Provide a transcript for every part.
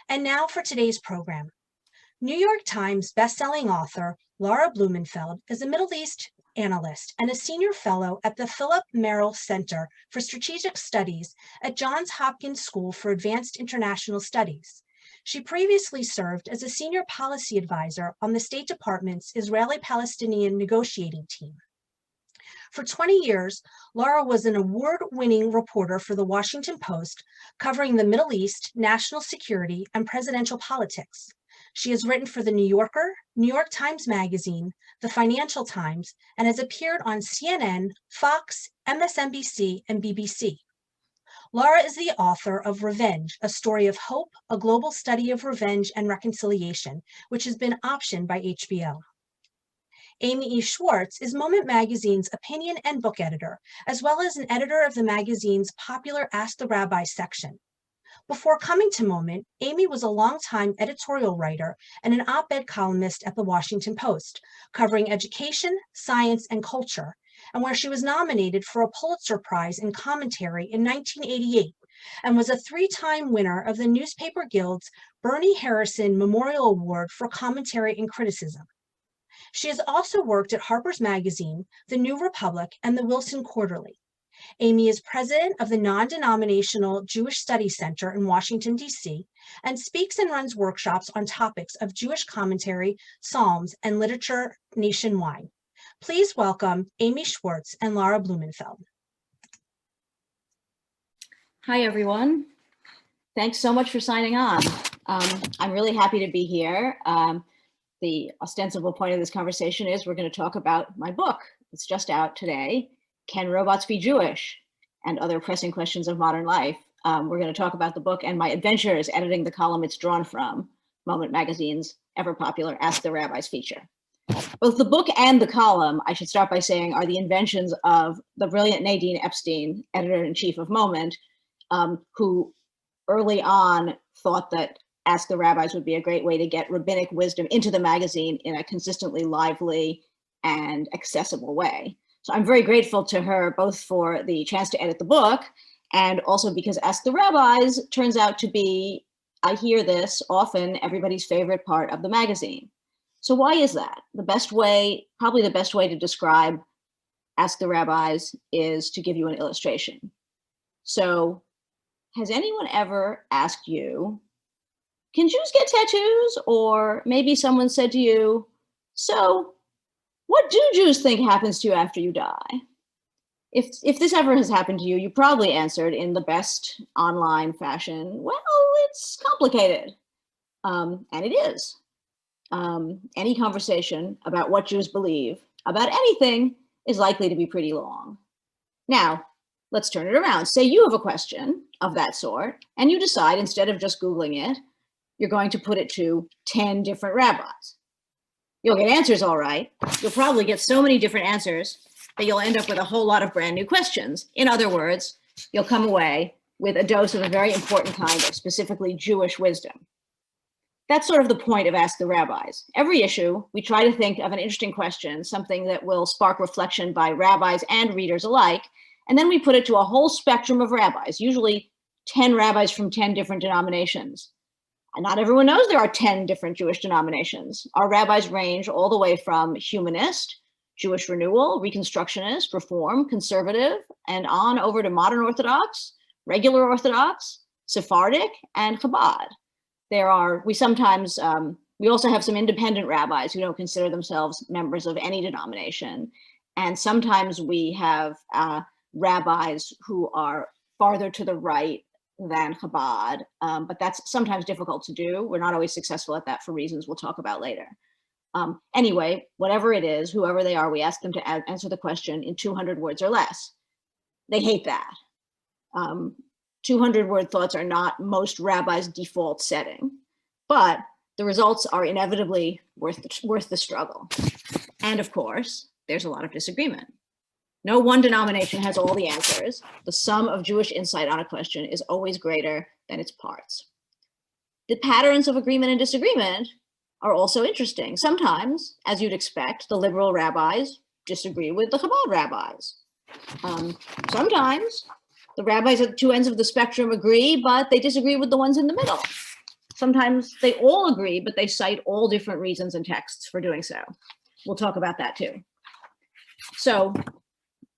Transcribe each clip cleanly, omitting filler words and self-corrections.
And now for today's program. New York Times bestselling author Laura Blumenfeld is a Middle East analyst and a senior fellow at the Philip Merrill Center for Strategic Studies at Johns Hopkins School for Advanced International Studies. She previously served as a senior policy advisor on the State Department's Israeli-Palestinian negotiating team. For 20 years, Laura was an award-winning reporter for The Washington Post, covering the Middle East, national security, and presidential politics. She has written for The New Yorker, New York Times Magazine, The Financial Times, and has appeared on CNN, Fox, MSNBC, and BBC. Laura is the author of Revenge, A Story of Hope, a global study of revenge and reconciliation, which has been optioned by HBO. Amy E. Schwartz is Moment Magazine's opinion and book editor, as well as an editor of the magazine's popular Ask the Rabbis section. Before coming to Moment, Amy was a longtime editorial writer and an op-ed columnist at the Washington Post, covering education, science, and culture, and where she was nominated for a Pulitzer Prize in commentary in 1988, and was a three-time winner of the Newspaper Guild's Bernie Harrison Memorial Award for Commentary and Criticism. She has also worked at Harper's Magazine, The New Republic, and the Wilson Quarterly. Amy is president of the Non-Denominational Jewish Studies Center in Washington, D.C., and speaks and runs workshops on topics of Jewish commentary, Psalms, and literature nationwide. Please welcome Amy Schwartz and Laura Blumenfeld. Hi, everyone. Thanks so much for signing on. I'm really happy to be here. The ostensible point of this conversation is we're going to talk about my book. It's just out today, Can Robots Be Jewish? And Other Pressing Questions of Modern Life. We're going to talk about the book and my adventures editing the column it's drawn from, Moment Magazine's ever popular Ask the Rabbis feature. Both the book and the column, I should start by saying, are the inventions of the brilliant Nadine Epstein, editor-in-chief of Moment, who early on thought that Ask the Rabbis would be a great way to get rabbinic wisdom into the magazine in a consistently lively and accessible way. So I'm very grateful to her, both for the chance to edit the book and also because Ask the Rabbis turns out to be, I hear this often, everybody's favorite part of the magazine. So why is that? Probably the best way to describe Ask the Rabbis is to give you an illustration. So has anyone ever asked you, can Jews get tattoos? Or maybe someone said to you, so what do Jews think happens to you after you die? If this ever has happened to you, you probably answered in the best online fashion, well, it's complicated. And it is. Any conversation about what Jews believe about anything is likely to be pretty long. Now, let's turn it around. Say you have a question of that sort, and you decide instead of just Googling it, you're going to put it to 10 different rabbis. You'll get answers, all right. You'll probably get so many different answers that you'll end up with a whole lot of brand new questions. In other words, you'll come away with a dose of a very important kind of specifically Jewish wisdom. That's sort of the point of Ask the Rabbis. Every issue, we try to think of an interesting question, something that will spark reflection by rabbis and readers alike, and then we put it to a whole spectrum of rabbis, usually 10 rabbis from 10 different denominations. And not everyone knows there are 10 different Jewish denominations. Our rabbis range all the way from humanist, Jewish renewal, Reconstructionist, Reform, Conservative, and on over to modern Orthodox, regular Orthodox, Sephardic, and Chabad. We also have some independent rabbis who don't consider themselves members of any denomination. And sometimes we have rabbis who are farther to the right than Chabad, but that's sometimes difficult to do. We're not always successful at that for reasons we'll talk about later. Anyway, whatever it is, whoever they are, we ask them to answer the question in 200 words or less. They hate that. 200-word thoughts are not most rabbis' default setting, but the results are inevitably worth the struggle. And of course, there's a lot of disagreement. No one denomination has all the answers. The sum of Jewish insight on a question is always greater than its parts. The patterns of agreement and disagreement are also interesting. Sometimes, as you'd expect, the liberal rabbis disagree with the Chabad rabbis. Sometimes the rabbis at the two ends of the spectrum agree, but they disagree with the ones in the middle. sometimes they all agree, but they cite all different reasons and texts for doing so. We'll talk about that too. So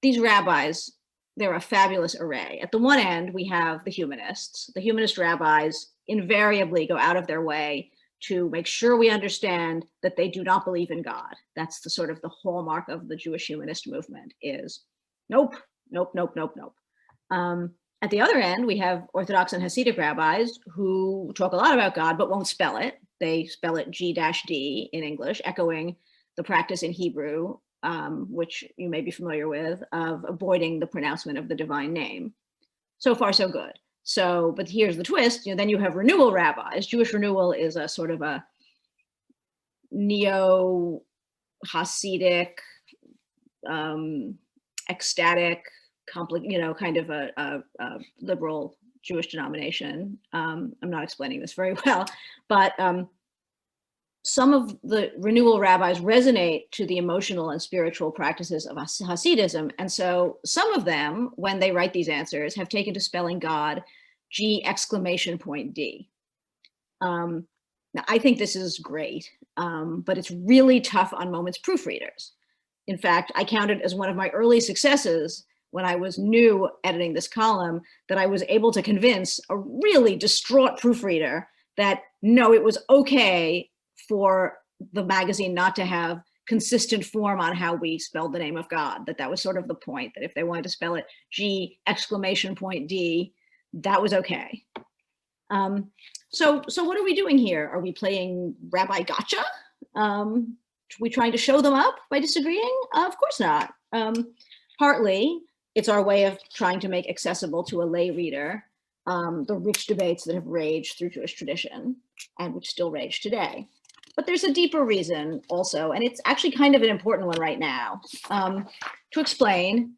these rabbis, they're a fabulous array. At the one end, we have the humanists. The humanist rabbis invariably go out of their way to make sure we understand that they do not believe in God. That's the sort of the hallmark of the Jewish humanist movement is nope, nope, nope, nope, nope. At the other end, we have Orthodox and Hasidic rabbis who talk a lot about God, but won't spell it. They spell it G-D in English, echoing the practice in Hebrew, which you may be familiar with, of avoiding the pronouncement of the divine name. So far, so good. So, but here's the twist, then you have renewal rabbis. Jewish renewal is a sort of a neo-Hasidic, ecstatic, kind of a liberal Jewish denomination. I'm not explaining this very well, but some of the renewal rabbis resonate to the emotional and spiritual practices of Hasidism. And so some of them, when they write these answers, have taken to spelling God G!D. Now, I think this is great, but it's really tough on Moment's proofreaders. In fact, I count it as one of my early successes when I was new editing this column that I was able to convince a really distraught proofreader that no, it was okay for the magazine not to have consistent form on how we spelled the name of God, that was sort of the point, that if they wanted to spell it G!D, that was okay. So what are we doing here? Are we playing Rabbi Gotcha? Are we trying to show them up by disagreeing? Of course not. Partly, it's our way of trying to make accessible to a lay reader the rich debates that have raged through Jewish tradition and which still rage today. But there's a deeper reason also, and it's actually kind of an important one right now. To explain,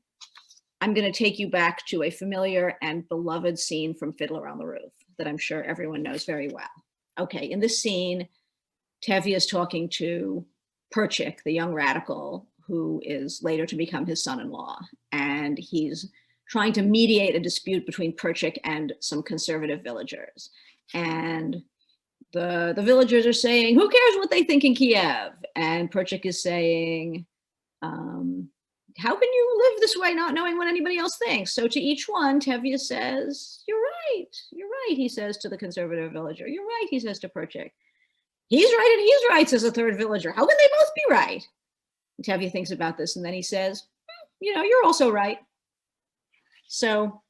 I'm going to take you back to a familiar and beloved scene from Fiddler on the Roof that I'm sure everyone knows very well. Okay, in this scene, Tevye is talking to Perchik, the young radical, who is later to become his son-in-law, and he's trying to mediate a dispute between Perchik and some conservative villagers. And the villagers are saying, who cares what they think in Kiev? And Perchik is saying, how can you live this way not knowing what anybody else thinks? So to each one, Tevye says, you're right, he says to the conservative villager. You're right, he says to Perchik. He's right and he's right, says a third villager. How can they both be right? And Tevye thinks about this and then he says, you're also right. So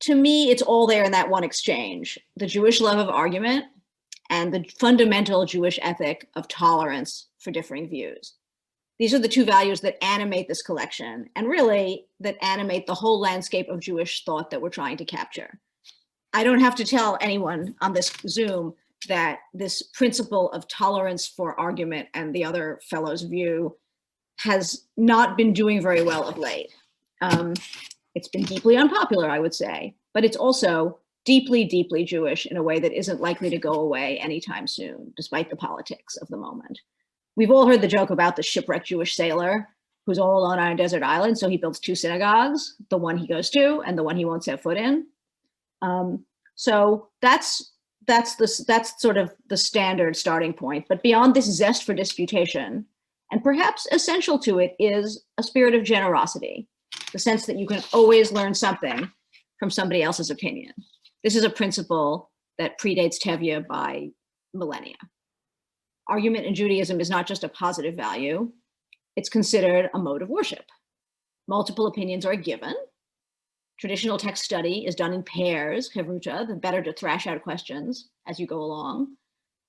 to me, it's all there in that one exchange. The Jewish love of argument and the fundamental Jewish ethic of tolerance for differing views. These are the two values that animate this collection and really that animate the whole landscape of Jewish thought that we're trying to capture. I don't have to tell anyone on this Zoom that this principle of tolerance for argument and the other fellow's view has not been doing very well of late. It's been deeply unpopular, I would say, but it's also deeply, deeply Jewish in a way that isn't likely to go away anytime soon, despite the politics of the moment. We've all heard the joke about the shipwrecked Jewish sailor who's all alone on a desert island, so he builds two synagogues, the one he goes to and the one he won't set foot in. So that's sort of the standard starting point. But beyond this zest for disputation, and perhaps essential to it, is a spirit of generosity, the sense that you can always learn something from somebody else's opinion. This is a principle that predates Tevye by millennia. Argument in Judaism is not just a positive value, it's considered a mode of worship. Multiple opinions are a given. Traditional text study is done in pairs, Hevruta, the better to thrash out questions as you go along.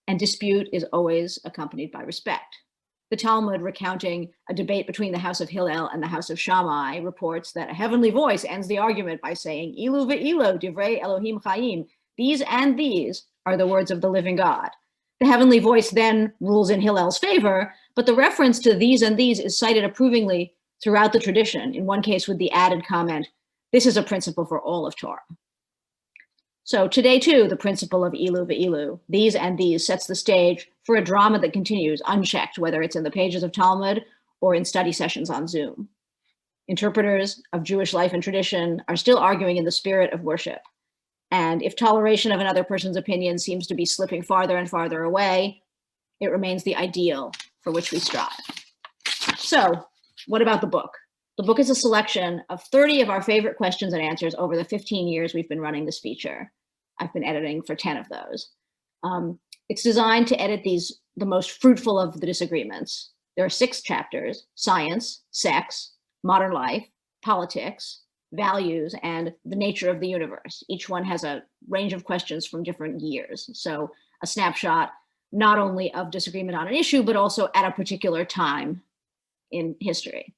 And dispute is always accompanied by respect. The Talmud, recounting a debate between the house of Hillel and the house of Shammai, reports that a heavenly voice ends the argument by saying, Ilu ve'ilu divrei Elohim chaim. These and these are the words of the living God. The heavenly voice then rules in Hillel's favor, but the reference to these and these is cited approvingly throughout the tradition, in one case with the added comment, this is a principle for all of Torah. So today too, the principle of Ilu ve'ilu, these and these, sets the stage for a drama that continues unchecked, whether it's in the pages of Talmud or in study sessions on Zoom. Interpreters of Jewish life and tradition are still arguing in the spirit of worship. And if toleration of another person's opinion seems to be slipping farther and farther away, it remains the ideal for which we strive. So what about the book? The book is a selection of 30 of our favorite questions and answers over the 15 years we've been running this feature. I've been editing for 10 of those. It's designed to edit the most fruitful of the disagreements. There are 6 chapters: science, sex, modern life, politics, values, and the nature of the universe. Each one has a range of questions from different years. So a snapshot not only of disagreement on an issue, but also at a particular time in history.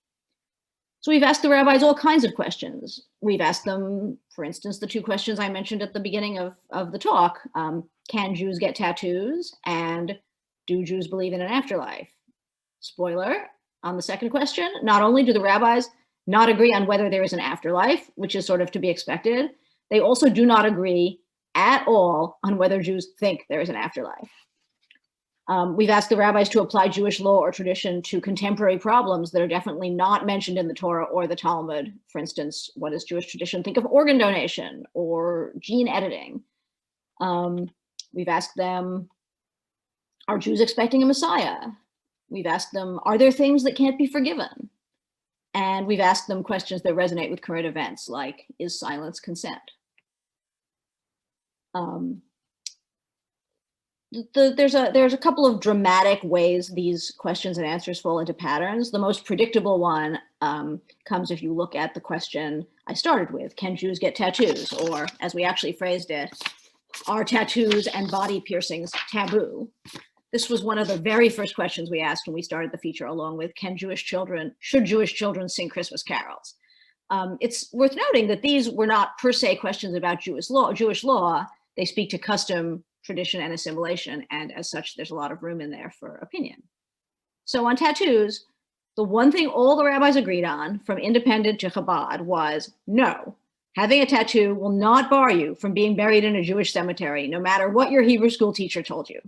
So we've asked the rabbis all kinds of questions. We've asked them, for instance, the 2 questions I mentioned at the beginning of the talk. Can Jews get tattoos? And do Jews believe in an afterlife? Spoiler on the second question, not only do the rabbis not agree on whether there is an afterlife, which is sort of to be expected, they also do not agree at all on whether Jews think there is an afterlife. We've asked the rabbis to apply Jewish law or tradition to contemporary problems that are definitely not mentioned in the Torah or the Talmud. For instance, what does Jewish tradition think of organ donation or gene editing? We've asked them, are Jews expecting a Messiah? We've asked them, are there things that can't be forgiven? And we've asked them questions that resonate with current events, like, is silence consent? There's a couple of dramatic ways these questions and answers fall into patterns. The most predictable one comes if you look at the question I started with: can Jews get tattoos? Or, as we actually phrased it, are tattoos and body piercings taboo? This was one of the very first questions we asked when we started the feature, along with should Jewish children sing Christmas carols? It's worth noting that these were not per se questions about Jewish law. They speak to custom, tradition, and assimilation, and as such, there's a lot of room in there for opinion. So on tattoos, the one thing all the rabbis agreed on, from independent to Chabad, was no. Having a tattoo will not bar you from being buried in a Jewish cemetery, no matter what your Hebrew school teacher told you.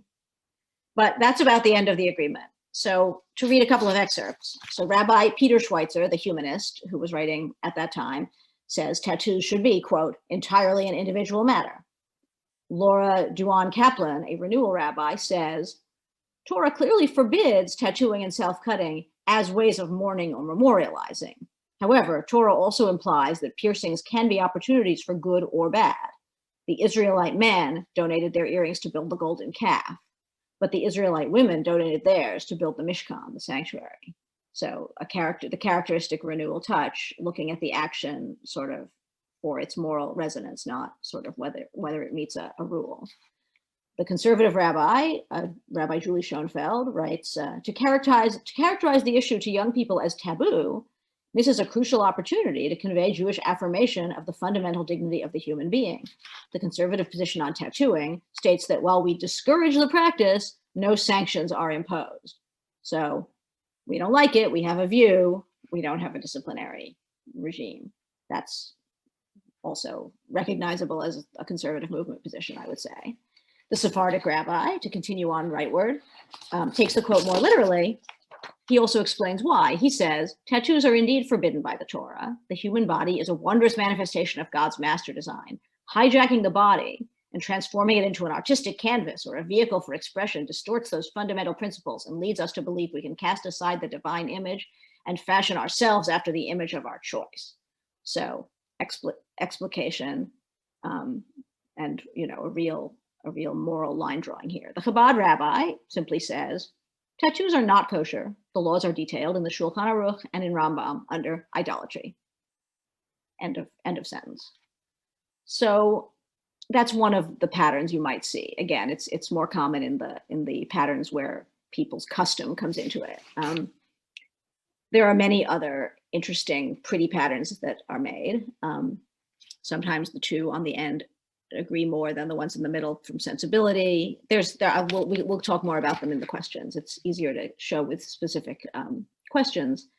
But that's about the end of the agreement. So to read a couple of excerpts. So Rabbi Peter Schweitzer, the humanist who was writing at that time, says tattoos should be, quote, entirely an individual matter. Laura Kaplan, a renewal rabbi, says, Torah clearly forbids tattooing and self-cutting as ways of mourning or memorializing. However, Torah also implies that piercings can be opportunities for good or bad. The Israelite men donated their earrings to build the golden calf, but the Israelite women donated theirs to build the Mishkan, the sanctuary. So the characteristic renewal touch, looking at the action sort of for its moral resonance, not sort of whether it meets a rule. The conservative rabbi, Rabbi Julie Schoenfeld, writes, to characterize the issue to young people as taboo, this is a crucial opportunity to convey Jewish affirmation of the fundamental dignity of the human being. The conservative position on tattooing states that while we discourage the practice, no sanctions are imposed. So we don't like it, we have a view, we don't have a disciplinary regime. That's also recognizable as a conservative movement position, I would say. The Sephardic rabbi, to continue on rightward, takes the quote more literally. He also explains why. He says, tattoos are indeed forbidden by the Torah. The human body is a wondrous manifestation of God's master design. Hijacking the body and transforming it into an artistic canvas or a vehicle for expression distorts those fundamental principles and leads us to believe we can cast aside the divine image and fashion ourselves after the image of our choice. So explication and a real moral line drawing here. The Chabad rabbi simply says, tattoos are not kosher. The laws are detailed in the Shulchan Aruch and in Rambam under idolatry. End of sentence. So that's one of the patterns you might see. Again, it's more common in the patterns where people's custom comes into it. There are many other interesting, pretty patterns that are made. Sometimes the two on the end agree more than the ones in the middle from sensibility. We'll talk more about them in the questions. It's easier to show with specific questions.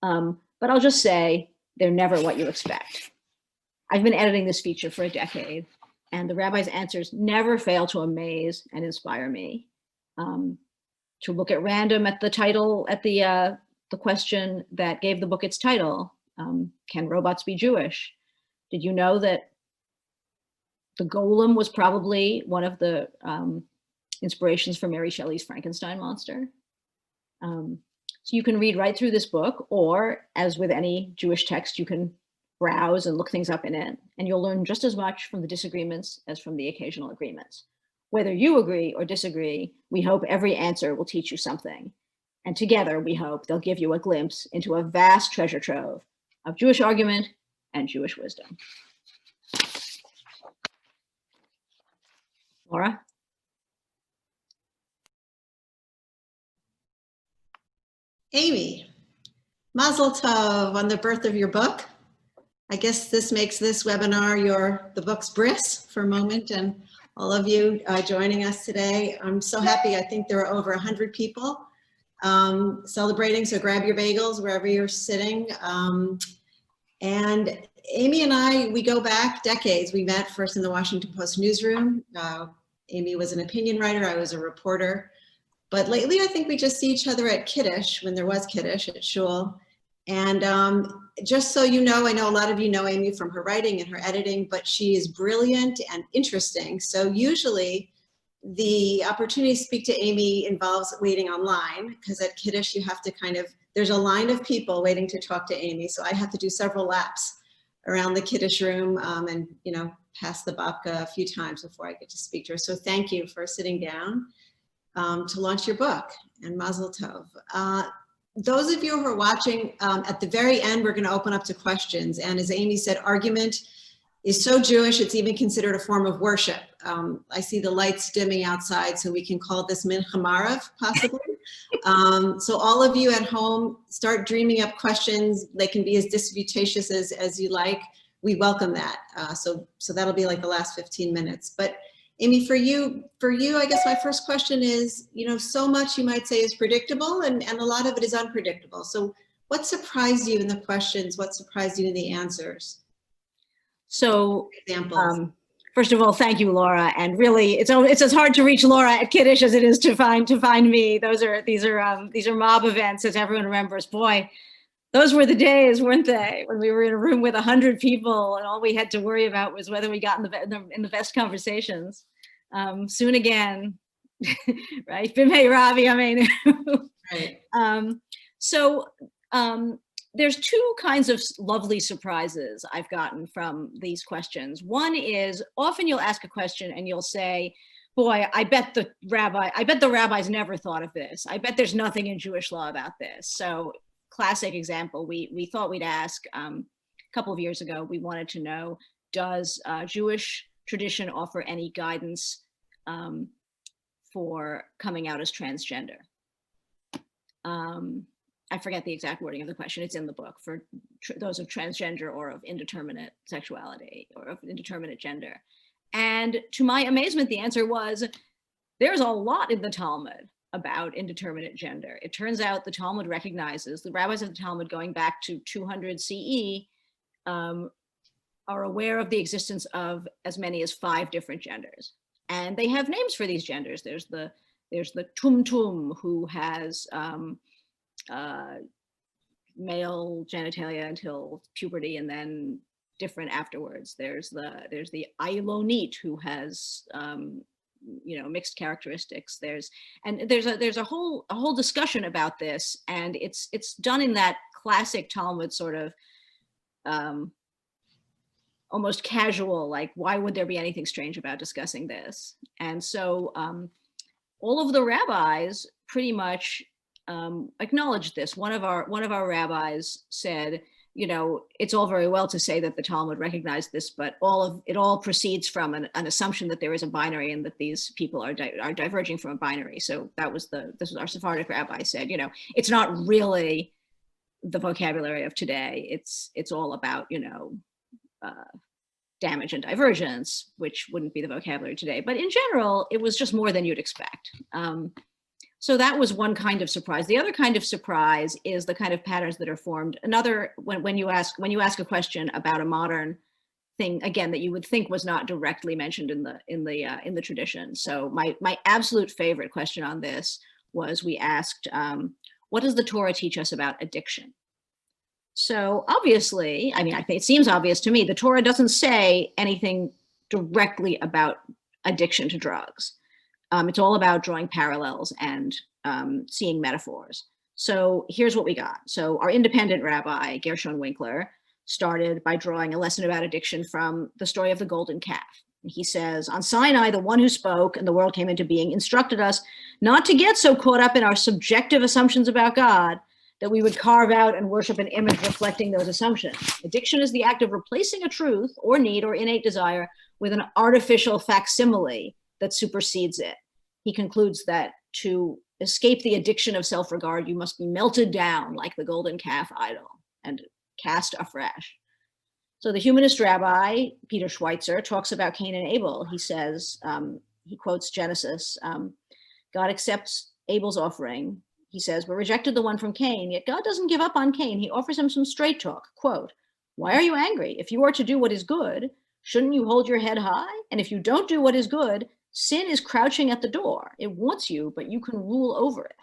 But I'll just say they're never what you expect. I've been editing this feature for a decade, and the rabbi's answers never fail to amaze and inspire me. To look at random at the title, at the question that gave the book its title, can robots be Jewish? Did you know that The Golem was probably one of the inspirations for Mary Shelley's Frankenstein monster. So you can read right through this book, or as with any Jewish text, you can browse and look things up in it, and you'll learn just as much from the disagreements as from the occasional agreements. Whether you agree or disagree, we hope every answer will teach you something. And together, we hope they'll give you a glimpse into a vast treasure trove of Jewish argument and Jewish wisdom. Laura? Amy, Mazel Tov on the birth of your book. I guess this makes this webinar the book's bris for a moment, and all of you joining us today. I'm so happy. I think there are over 100 people celebrating, so grab your bagels wherever you're sitting. And Amy and I, we go back decades. We met first in the Washington Post newsroom. Amy was an opinion writer, I was a reporter. But lately, I think we just see each other at Kiddush, when there was Kiddush at Shul. And just so you know, I know a lot of you know Amy from her writing and her editing, but she is brilliant and interesting. So usually the opportunity to speak to Amy involves waiting online, because at Kiddush you have to there's a line of people waiting to talk to Amy. So I have to do several laps around the Kiddush room and, pass the babka a few times before I get to speak to her. So thank you for sitting down to launch your book, and Mazel Tov. Those of you who are watching, at the very end, we're going to open up to questions. And as Amy said, argument is so Jewish, it's even considered a form of worship. I see the lights dimming outside, so we can call this Mincha Marav, possibly. So all of you at home, start dreaming up questions. They can be as disputatious as you like. We welcome that. So that'll be like the last 15 minutes. But Amy, for you, I guess my first question is, so much you might say is predictable, and a lot of it is unpredictable. So what surprised you in the questions? What surprised you in the answers? So, examples. First of all, thank you, Laura. And really, it's as hard to reach Laura at Kiddush as it is to find me. These are mob events, as everyone remembers. Boy, those were the days, weren't they? When we were in a room with 100 people, and all we had to worry about was whether we got in the best conversations. Soon again, right? Bimhei Ravi, I mean. Right. There's two kinds of lovely surprises I've gotten from these questions. One is, often you'll ask a question and you'll say, boy, I bet the rabbis never thought of this. I bet there's nothing in Jewish law about this. So classic example, we thought we'd ask a couple of years ago, we wanted to know, does Jewish tradition offer any guidance for coming out as transgender? I forget the exact wording of the question. It's in the book, for those of transgender or of indeterminate sexuality or of indeterminate gender. And to my amazement, the answer was, there's a lot in the Talmud about indeterminate gender. It turns out the Talmud recognizes, the rabbis of the Talmud going back to 200 CE are aware of the existence of as many as 5 different genders. And they have names for these genders. There's the tumtum, who has male genitalia until puberty and then different afterwards. There's the Ailonit, who has mixed characteristics. There's a whole discussion about this, and it's done in that classic Talmud sort of almost casual, like, why would there be anything strange about discussing this? And so all of the rabbis pretty much acknowledged this. One of our rabbis said, it's all very well to say that the Talmud recognized this, but it all proceeds from an assumption that there is a binary and that these people are diverging from a binary. So this was our Sephardic rabbi said, it's not really the vocabulary of today. It's all about, damage and divergence, which wouldn't be the vocabulary today. But in general, it was just more than you'd expect. So that was one kind of surprise. The other kind of surprise is the kind of patterns that are formed. Another, when you ask a question about a modern thing, again, that you would think was not directly mentioned in the tradition. So my absolute favorite question on this was, we asked, what does the Torah teach us about addiction? So obviously, I mean, I think it seems obvious to me, the Torah doesn't say anything directly about addiction to drugs. It's all about drawing parallels and seeing metaphors. So here's what we got. So our independent rabbi, Gershon Winkler, started by drawing a lesson about addiction from the story of the golden calf. He says, on Sinai, the one who spoke and the world came into being instructed us not to get so caught up in our subjective assumptions about God that we would carve out and worship an image reflecting those assumptions. Addiction is the act of replacing a truth or need or innate desire with an artificial facsimile that supersedes it. He concludes that to escape the addiction of self-regard, you must be melted down like the golden calf idol and cast afresh. So the humanist rabbi, Peter Schweitzer, talks about Cain and Abel. He says, he quotes Genesis, God accepts Abel's offering. He says, but rejected the one from Cain, yet God doesn't give up on Cain. He offers him some straight talk, quote, why are you angry? If you are to do what is good, shouldn't you hold your head high? And if you don't do what is good, sin is crouching at the door. It wants you, but you can rule over it.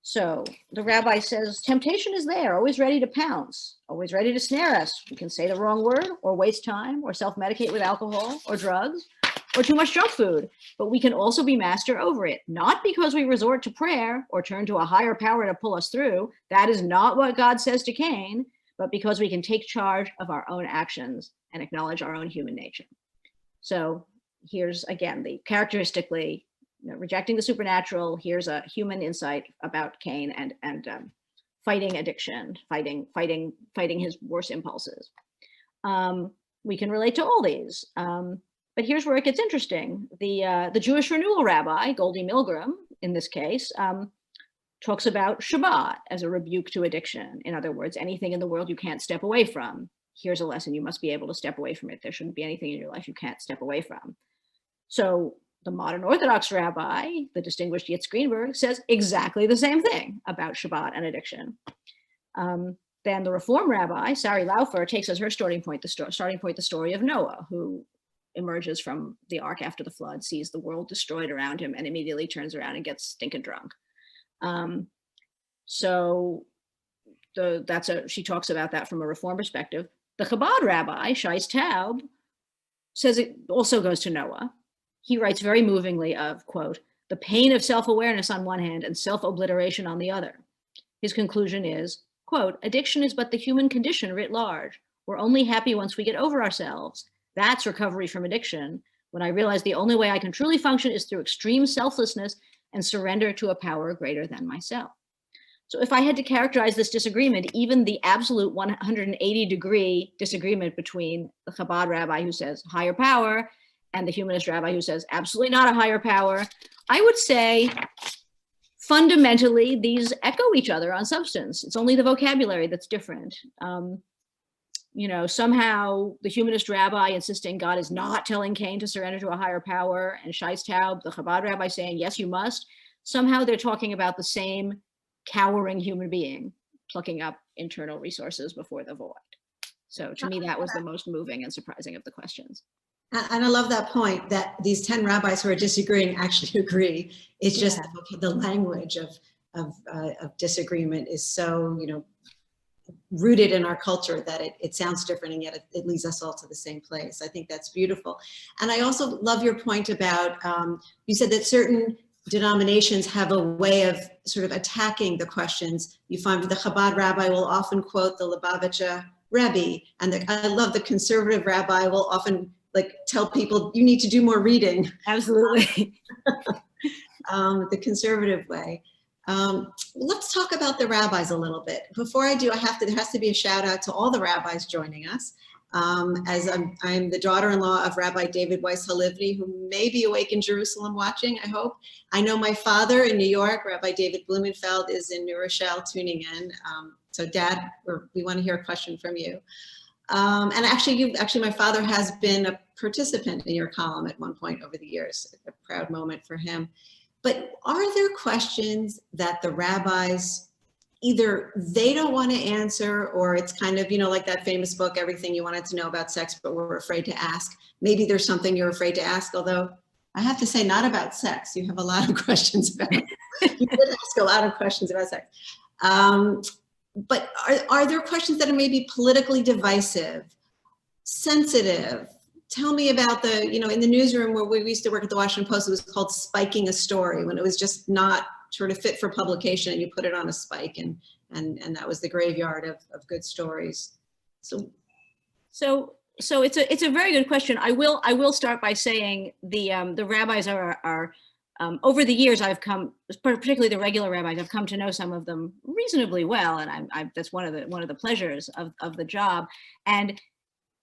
So the rabbi says, temptation is there, always ready to pounce, always ready to snare us. We can say the wrong word or waste time or self-medicate with alcohol or drugs or too much junk food, but we can also be master over it, not because we resort to prayer or turn to a higher power to pull us through. That is not what God says to Cain, but because we can take charge of our own actions and acknowledge our own human nature. So here's, again, the characteristically, rejecting the supernatural. Here's a human insight about Cain and fighting addiction, fighting his worst impulses. We can relate to all these, but here's where it gets interesting. The Jewish renewal rabbi, Goldie Milgram, in this case, talks about Shabbat as a rebuke to addiction. In other words, anything in the world you can't step away from. Here's a lesson: you must be able to step away from it. There shouldn't be anything in your life you can't step away from. So the modern Orthodox rabbi, the distinguished Yitz Greenberg, says exactly the same thing about Shabbat and addiction. Then the Reform rabbi, Sari Laufer, takes as her starting point the story of Noah, who emerges from the ark after the flood, sees the world destroyed around him, and immediately turns around and gets stinking drunk. She talks about that from a Reform perspective. The Chabad rabbi, Shais Taub, says it also goes to Noah. He writes very movingly of, quote, the pain of self-awareness on one hand and self-obliteration on the other. His conclusion is, quote, addiction is but the human condition writ large. We're only happy once we get over ourselves. That's recovery from addiction. When I realize the only way I can truly function is through extreme selflessness and surrender to a power greater than myself. So if I had to characterize this disagreement, even the absolute 180-degree disagreement between the Chabad rabbi who says higher power and the humanist rabbi who says absolutely not a higher power, I would say fundamentally these echo each other on substance. It's only the vocabulary that's different. Somehow the humanist rabbi insisting God is not telling Cain to surrender to a higher power, and Shais Taub, the Chabad rabbi, saying, yes, you must. Somehow they're talking about the same cowering human being, plucking up internal resources before the void. So to me, that was the most moving and surprising of the questions. And I love that point that these 10 rabbis who are disagreeing actually agree. It's just the language of disagreement is so, rooted in our culture that it sounds different, and yet it leads us all to the same place. I think that's beautiful. And I also love your point about, you said that certain denominations have a way of sort of attacking the questions. You find the Chabad rabbi will often quote the Lubavitcher Rebbe, and I love the conservative rabbi will often tell people you need to do more reading. Absolutely. The conservative way. Let's talk about the rabbis a little bit. Before I do, there has to be a shout out to all the rabbis joining us. As I'm the daughter-in-law of Rabbi David Weiss Halivni, who may be awake in Jerusalem watching, I hope. I know my father in New York, Rabbi David Blumenfeld, is in New Rochelle tuning in. So Dad, we want to hear a question from you. And actually, my father has been a participant in your column at one point over the years, a proud moment for him. But are there questions that the rabbis, either they don't want to answer, or it's kind of, like that famous book, Everything You Wanted to Know About Sex, but Were Afraid to Ask? Maybe there's something you're afraid to ask, although I have to say, not about sex. You have a lot of questions about it. You did ask a lot of questions about sex. But are there questions that are maybe politically divisive, sensitive, tell me about in the newsroom where we used to work at the Washington Post, it was called spiking a story, when it was just not sort of fit for publication and you put it on a spike, and that was the graveyard of good stories. So it's a very good question. I will start by saying the rabbis are over the years I've come, particularly the regular rabbis, I've come to know some of them reasonably well, and that's one of the pleasures of the job. And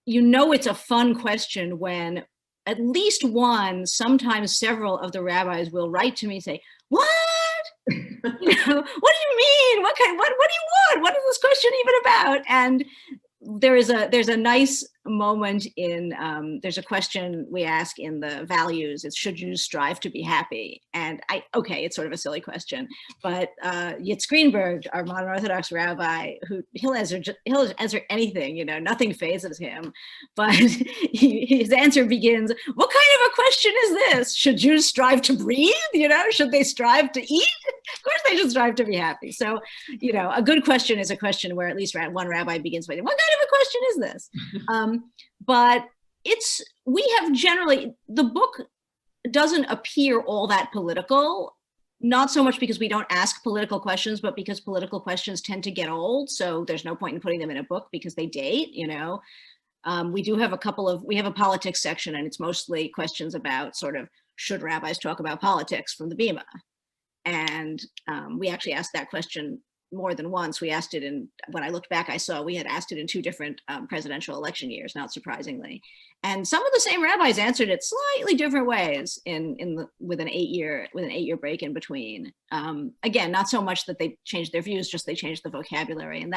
it's a fun question when at least one, sometimes several of the rabbis will write to me and say, "What? What do you mean? What do you want? What is this question even about?" And there's a nice moment in there's a question we ask in the values. It's, should Jews strive to be happy? And it's sort of a silly question, but Yitz Greenberg, our modern Orthodox rabbi, he'll answer anything, nothing phases him, but his answer begins, "What kind of a question is this? Should Jews strive to breathe? Should they strive to eat? Of course they should strive to be happy." So, a good question is a question where at least one rabbi begins by saying, "What kind of a question is this?" But we have generally, the book doesn't appear all that political, not so much because we don't ask political questions, but because political questions tend to get old. So there's no point in putting them in a book because they date, We do have we have a politics section, and it's mostly questions about sort of, should rabbis talk about politics from the Bima? And we actually asked that question more than once. We asked it when I looked back, I saw we had asked it in 2 different presidential election years, not surprisingly. And some of the same rabbis answered it slightly different ways with an 8-year break in between. Again, not so much that they changed their views, just they changed the vocabulary. And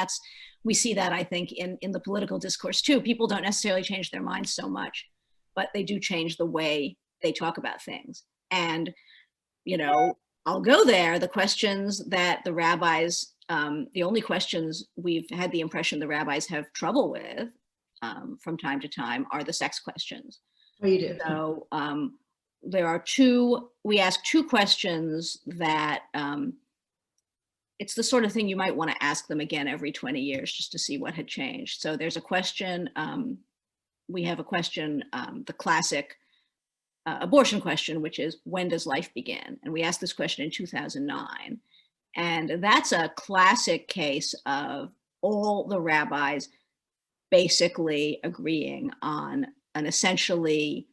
we see that, I think, in the political discourse too. People don't necessarily change their minds so much, but they do change the way they talk about things. And, I'll go there. The questions that the rabbis, the only questions we've had the impression the rabbis have trouble with from time to time are the sex questions. Oh, you do? So we ask 2 questions that it's the sort of thing you might want to ask them again every 20 years just to see what had changed. So there's a question, we have a question, the classic abortion question, which is, when does life begin? And we asked this question in 2009. And that's a classic case of all the rabbis basically agreeing on an essentially,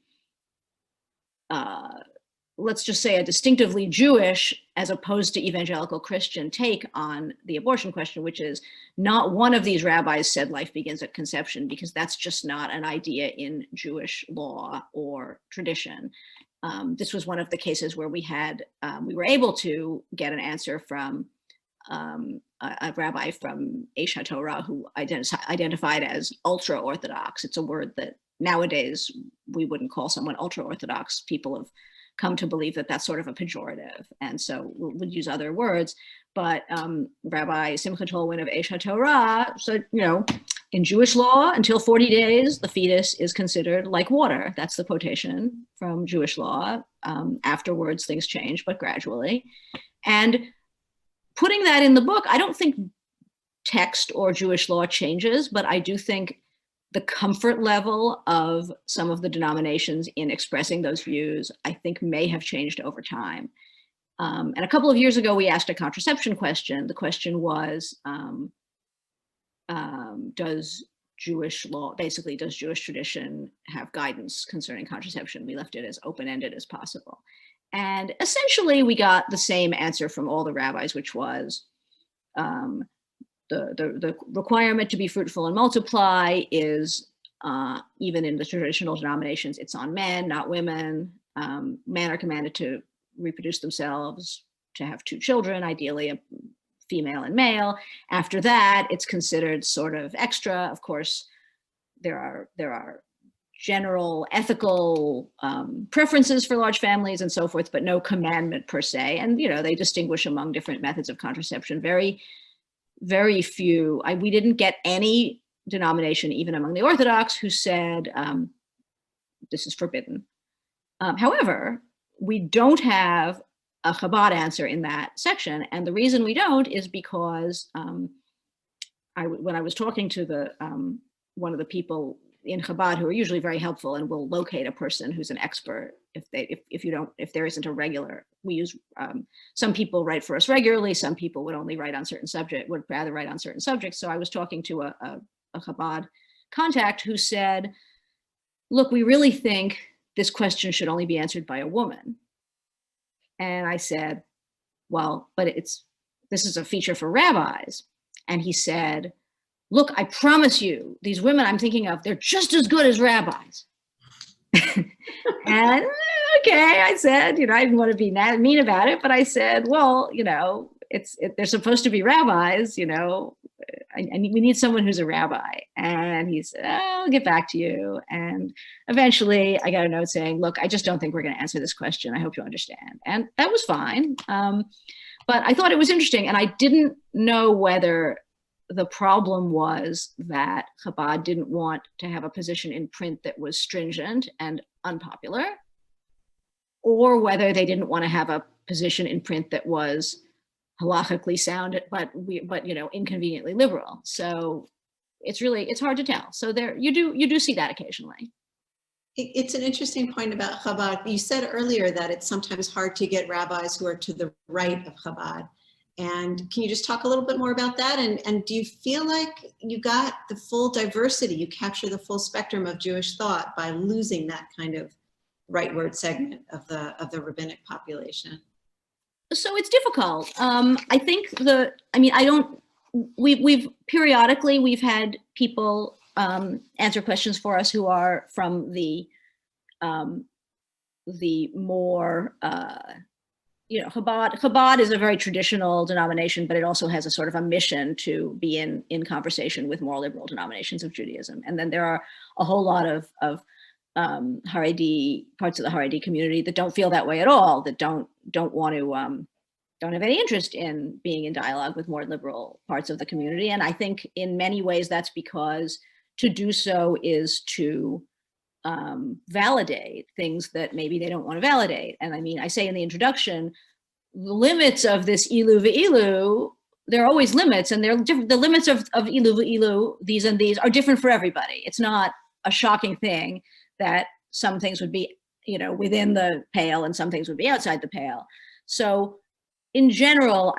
let's just say, a distinctively Jewish as opposed to evangelical Christian take on the abortion question, which is, not one of these rabbis said life begins at conception, because that's just not an idea in Jewish law or tradition. This was one of the cases where we were able to get an answer from a rabbi from Aish HaTorah who identified as ultra-Orthodox. It's a word that nowadays we wouldn't call someone ultra-Orthodox. People have come to believe that that's sort of a pejorative, and so we'll use other words. But Rabbi Simcha Tolwin of Aish HaTorah said, in Jewish law, until 40 days, the fetus is considered like water. That's the quotation from Jewish law. Afterwards, things change, but gradually. And putting that in the book, I don't think text or Jewish law changes, but I do think the comfort level of some of the denominations in expressing those views, I think, may have changed over time. And a couple of years ago, we asked a contraception question. The question was, does Jewish tradition have guidance concerning contraception? We left it as open-ended as possible. And essentially, we got the same answer from all the rabbis, which was the requirement to be fruitful and multiply is, even in the traditional denominations, it's on men, not women. Men are commanded to reproduce themselves, to have 2 children, ideally a female and male. After that, it's considered sort of extra. Of course, there are general ethical preferences for large families and so forth, but no commandment per se. And they distinguish among different methods of contraception. Very, very few. We didn't get any denomination, even among the Orthodox, who said this is forbidden. However, we don't have a Chabad answer in that section, and the reason we don't is because when I was talking to one of the people in Chabad who are usually very helpful and will locate a person who's an expert if there isn't a regular. We use some people write for us regularly, some people would only write on certain subject, would rather write on certain subjects. So I was talking to a Chabad contact who said, look, we really think this question should only be answered by a woman. And I said, well, but this is a feature for rabbis. And he said, look, I promise you, these women I'm thinking of, they're just as good as rabbis. And okay, I said, I didn't want to be mean about it, but I said, well, they're supposed to be rabbis, we need someone who's a rabbi. And he said, I'll get back to you. And eventually I got a note saying, look, I just don't think we're going to answer this question. I hope you understand. And that was fine. But I thought it was interesting. And I didn't know whether the problem was that Chabad didn't want to have a position in print that was stringent and unpopular, or whether they didn't want to have a position in print that was halachically sound, but inconveniently liberal. So it's hard to tell. So you do see that occasionally. It's an interesting point about Chabad. You said earlier that it's sometimes hard to get rabbis who are to the right of Chabad. And can you just talk a little bit more about that? And do you feel like you got the full diversity, you capture the full spectrum of Jewish thought by losing that kind of rightward segment of the rabbinic population? So it's difficult. I think we've periodically had people answer questions for us who are from the more, Chabad is a very traditional denomination, but it also has a sort of a mission to be in conversation with more liberal denominations of Judaism. And then there are a whole lot of Haredi, parts of the Haredi community that don't feel that way at all, that don't want to, don't have any interest in being in dialogue with more liberal parts of the community. And I think in many ways that's because to do so is to validate things that maybe they don't want to validate. And I say in the introduction, the limits of this ilu ve'ilu, there are always limits, and they're different. The limits of ilu ve'ilu, these and these, are different for everybody. It's not a shocking thing that some things would be, within the pale and some things would be outside the pale. So in general,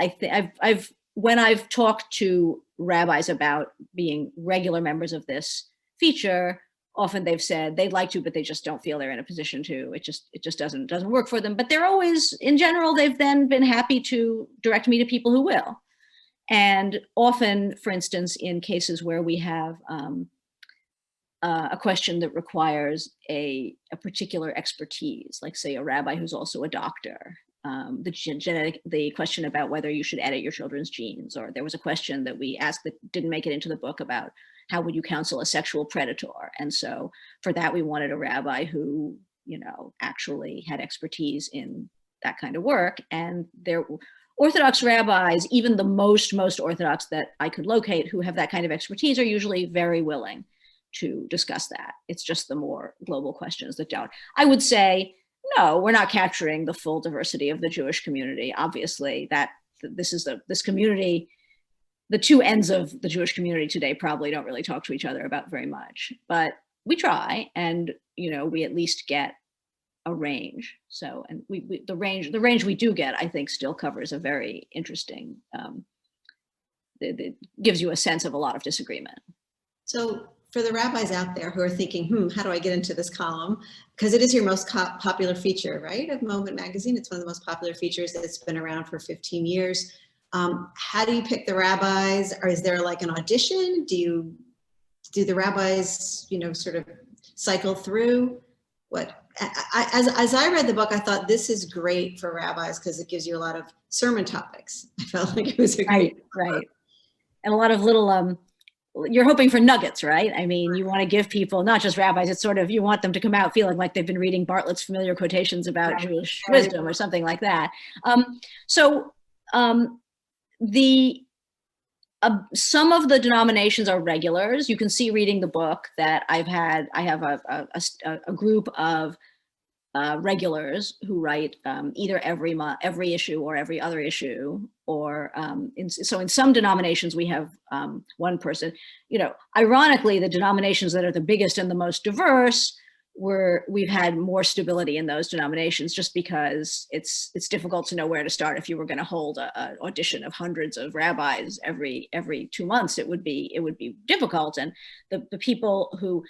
when I've talked to rabbis about being regular members of this feature, often they've said they'd like to, but they just don't feel they're in a position to. It just doesn't work for them. But they're always, in general, they've then been happy to direct me to people who will. And often, for instance, in cases where we have a question that requires a particular expertise, like say a rabbi who's also a doctor, the question about whether you should edit your children's genes, or there was a question that we asked that didn't make it into the book about how would you counsel a sexual predator? And so for that, we wanted a rabbi who, actually had expertise in that kind of work. And there Orthodox rabbis, even the most Orthodox that I could locate who have that kind of expertise, are usually very willing to discuss that. It's just the more global questions that don't. I would say, no, we're not capturing the full diversity of the Jewish community. Obviously, this community, the two ends of the Jewish community today probably don't really talk to each other about very much, but we try, and we at least get a range. So, and the range we do get, I think, still covers a very interesting. It gives you a sense of a lot of disagreement. So, for the rabbis out there who are thinking, how do I get into this column? Because it is your most popular feature, right, of Moment Magazine. It's one of the most popular features that's been around for 15 years. How do you pick the rabbis? Or is there like an audition? Do the rabbis, sort of cycle through? What? As I read the book, I thought this is great for rabbis because it gives you a lot of sermon topics. I felt like it was a great right, and a lot of little. You're hoping for nuggets, right? You want to give people, not just rabbis, it's sort of, you want them to come out feeling like they've been reading Bartlett's familiar quotations about Jewish wisdom or something like that. Some of the denominations are regulars. You can see reading the book that I have a group of regulars who write either every issue or every other issue, or so in some denominations we have one person. Ironically, the denominations that are the biggest and the most diverse, we've had more stability in those denominations, just because it's difficult to know where to start. If you were going to hold an audition of hundreds of rabbis every 2 months, it would be difficult. And the people who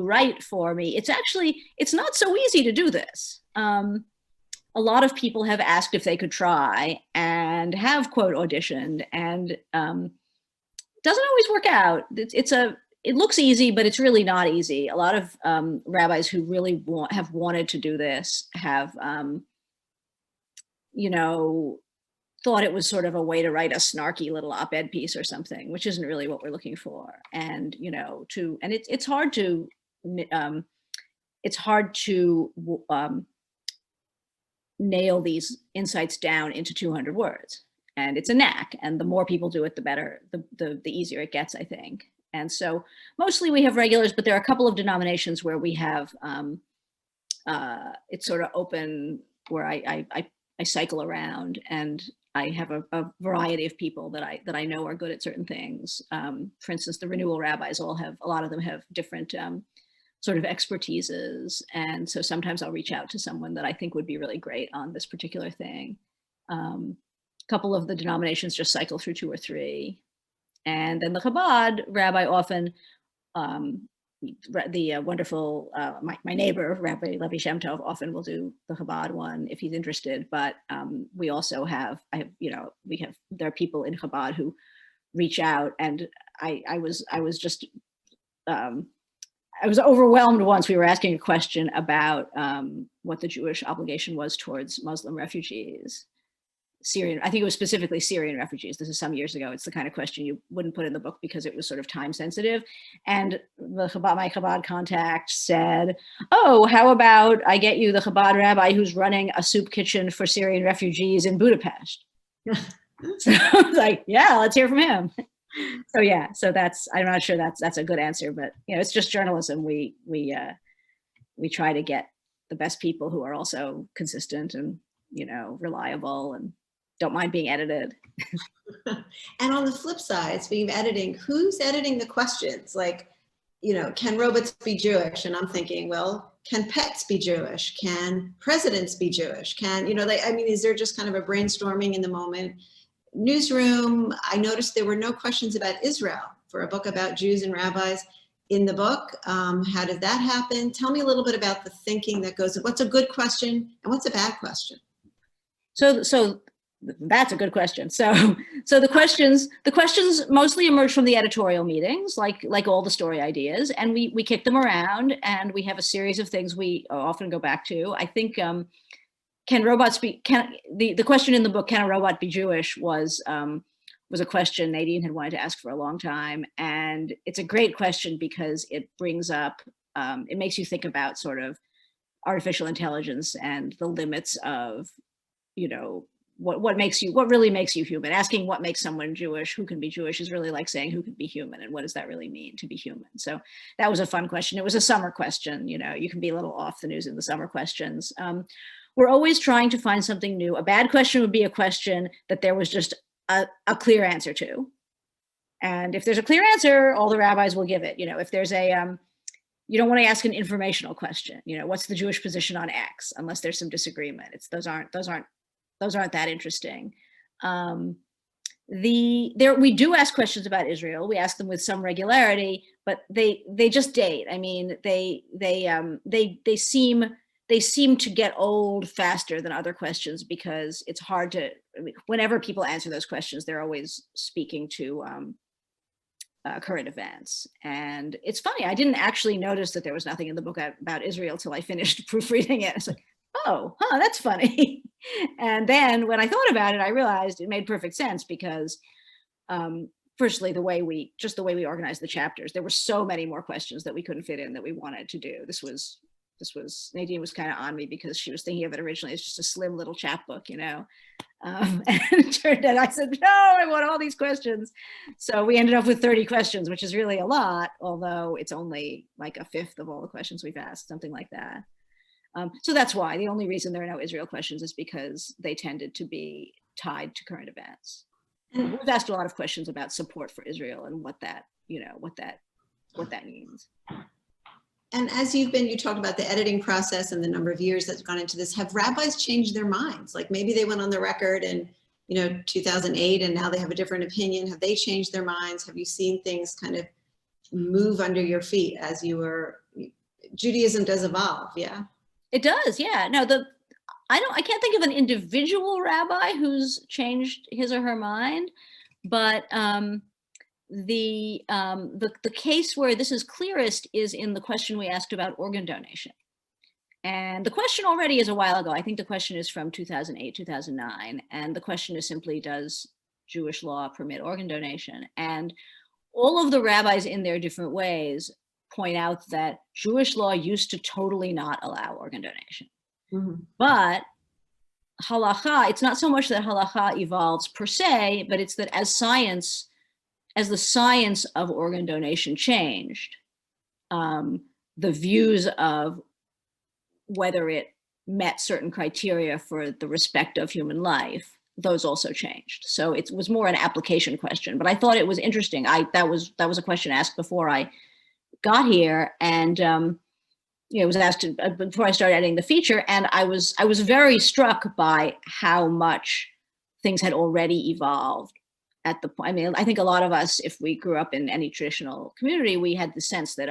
write for me, it's not so easy to do this. A lot of people have asked if they could try and have, quote, auditioned, and doesn't always work out. It looks easy, but it's really not easy. A lot of rabbis who really have wanted to do this have, thought it was sort of a way to write a snarky little op-ed piece or something, which isn't really what we're looking for. And it's hard to nail these insights down into 200 words. And it's a knack, and the more people do it, the better, the easier it gets, I think. And so mostly we have regulars, but there are a couple of denominations where we have, it's sort of open, where I cycle around, and I have a variety of people that I know are good at certain things. For instance, the renewal rabbis a lot of them have different sort of expertises. And so sometimes I'll reach out to someone that I think would be really great on this particular thing. A couple of the denominations just cycle through 2 or 3. And then the Chabad rabbi often, the wonderful, my neighbor, Rabbi Levi Shem Tov, often will do the Chabad one if he's interested. But we also have, there are people in Chabad who reach out, and I was overwhelmed once. We were asking a question about what the Jewish obligation was towards Muslim refugees. Syrian, I think it was specifically Syrian refugees. This is some years ago. It's the kind of question you wouldn't put in the book because it was sort of time sensitive. And my Chabad contact said, "Oh, how about I get you the Chabad rabbi who's running a soup kitchen for Syrian refugees in Budapest?" So I was like, "Yeah, let's hear from him." So yeah, so I'm not sure that's a good answer, but it's just journalism. We try to get the best people who are also consistent and reliable and don't mind being edited. And on the flip side, speaking of editing, who's editing the questions? Like, can robots be Jewish? And I'm thinking, well, can pets be Jewish? Can presidents be Jewish? Is there just kind of a brainstorming in the moment? Newsroom, I noticed there were no questions about Israel for a book about Jews and rabbis in the book. How did that happen? Tell me a little bit about the thinking that goes, what's a good question and what's a bad question? So that's a good question. So the questions mostly emerge from the editorial meetings, like all the story ideas, and we kick them around, and we have a series of things we often go back to. I think can robots be? The question in the book, can a robot be Jewish, was a question Nadine had wanted to ask for a long time, and it's a great question because it brings up, it makes you think about sort of artificial intelligence and the limits of what really makes you human. Asking what makes someone Jewish, who can be Jewish, is really like saying who can be human, and what does that really mean to be human? So that was a fun question. It was a summer question. You can be a little off the news in the summer questions. We're always trying to find something new. A bad question would be a question that there was just a clear answer to. And if there's a clear answer, all the rabbis will give it. If there's you don't want to ask an informational question. What's the Jewish position on X? Unless there's some disagreement. Those aren't that interesting. We do ask questions about Israel. We ask them with some regularity, but they just date. I mean, they seem to get old faster than other questions because it's hard to. Whenever people answer those questions, they're always speaking to current events. And it's funny, I didn't actually notice that there was nothing in the book about Israel till I finished proofreading it. It's like, oh, that's funny. And then when I thought about it, I realized it made perfect sense because firstly, the way we organized the chapters, there were so many more questions that we couldn't fit in that we wanted to do. This was Nadine was kind of on me because she was thinking of it originally as just a slim little chapbook, and it turned out I said, no, I want all these questions. So we ended up with 30 questions, which is really a lot, although it's only like a fifth of all the questions we've asked, something like that. So that's why the only reason there are no Israel questions is because they tended to be tied to current events. We've asked a lot of questions about support for Israel and what that, what that means. And as you talked about the editing process and the number of years that's gone into this. Have rabbis changed their minds? Like maybe they went on the record in 2008 and now they have a different opinion. Have they changed their minds? Have you seen things kind of move under your feet as Judaism does evolve, yeah? It does, yeah. No, I can't think of an individual rabbi who's changed his or her mind, but the case where this is clearest is in the question we asked about organ donation. And the question already is a while ago. I think the question is from 2008, 2009. And the question is simply, does Jewish law permit organ donation? And all of the rabbis in their different ways point out that Jewish law used to totally not allow organ donation. Mm-hmm. But halakha, it's not so much that halakha evolves per se, but it's that as the science of organ donation changed, the views of whether it met certain criteria for the respect of human life, those also changed. So it was more an application question, but I thought it was interesting. That was a question asked before I got here, and it was asked before I started editing the feature, and I was very struck by how much things had already evolved at the point. I mean, I think a lot of us, if we grew up in any traditional community, we had the sense that,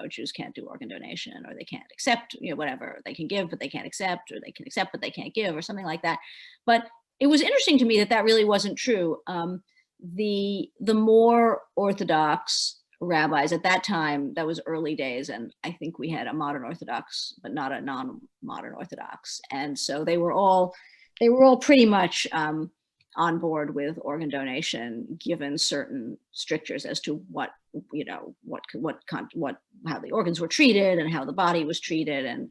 Jews can't do organ donation, or they can't accept, whatever. They can give, but they can't accept, or they can accept, but they can't give, or something like that. But it was interesting to me that really wasn't true. The more Orthodox rabbis at that time, that was early days, and I think we had a modern Orthodox, but not a non-modern Orthodox. And so they were all pretty much on board with organ donation, given certain strictures as to how the organs were treated and how the body was treated, and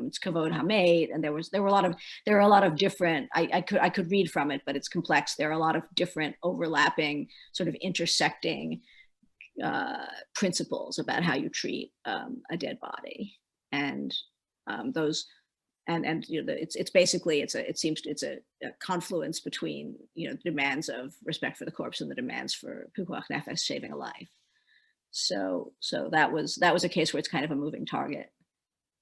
it's kavod hamet, and there are a lot of different. I could read from it, but it's complex. There are a lot of different overlapping, sort of intersecting principles about how you treat a dead body, and those. And it's basically it's a confluence between demands of respect for the corpse and the demands for pikuach nefesh, saving a life. So that was a case where it's kind of a moving target.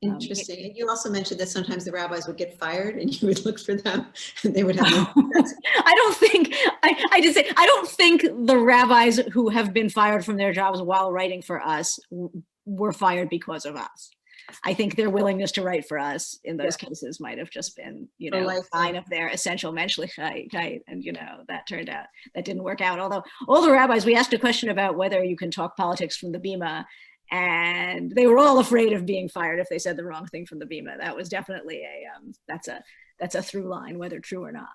Interesting. And you also mentioned that sometimes the rabbis would get fired and you would look for them and they would have I don't think the rabbis who have been fired from their jobs while writing for us were fired because of us. I think their willingness to write for us in those cases might have just been, a sign of their essential menschlichkeit, and that didn't work out. Although all the rabbis, we asked a question about whether you can talk politics from the bima, and they were all afraid of being fired if they said the wrong thing from the bima. That was definitely that's a through line, whether true or not.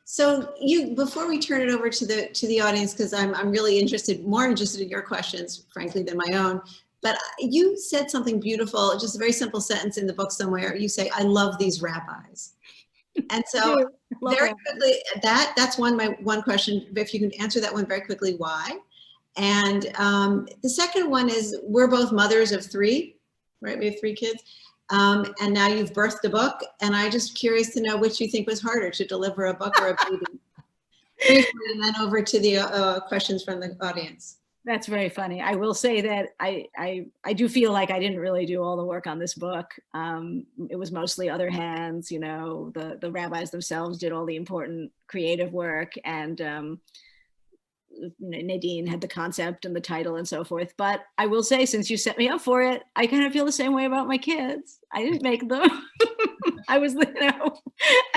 So before we turn it over to the audience, because I'm really more interested in your questions, frankly, than my own. But you said something beautiful, just a very simple sentence in the book somewhere. You say, "I love these rabbis." And so very quickly, that's my one question. If you can answer that one very quickly, why? And the second one is, we're both mothers of 3, right? We have 3 kids. And now you've birthed a book. And I'm just curious to know which you think was harder, to deliver a book or a baby. Briefly, and then over to the questions from the audience. That's very funny. I will say that I do feel like I didn't really do all the work on this book. It was mostly other hands, the rabbis themselves did all the important creative work, and Nadine had the concept and the title and so forth. But I will say, since you set me up for it, I kind of feel the same way about my kids. I didn't make them. I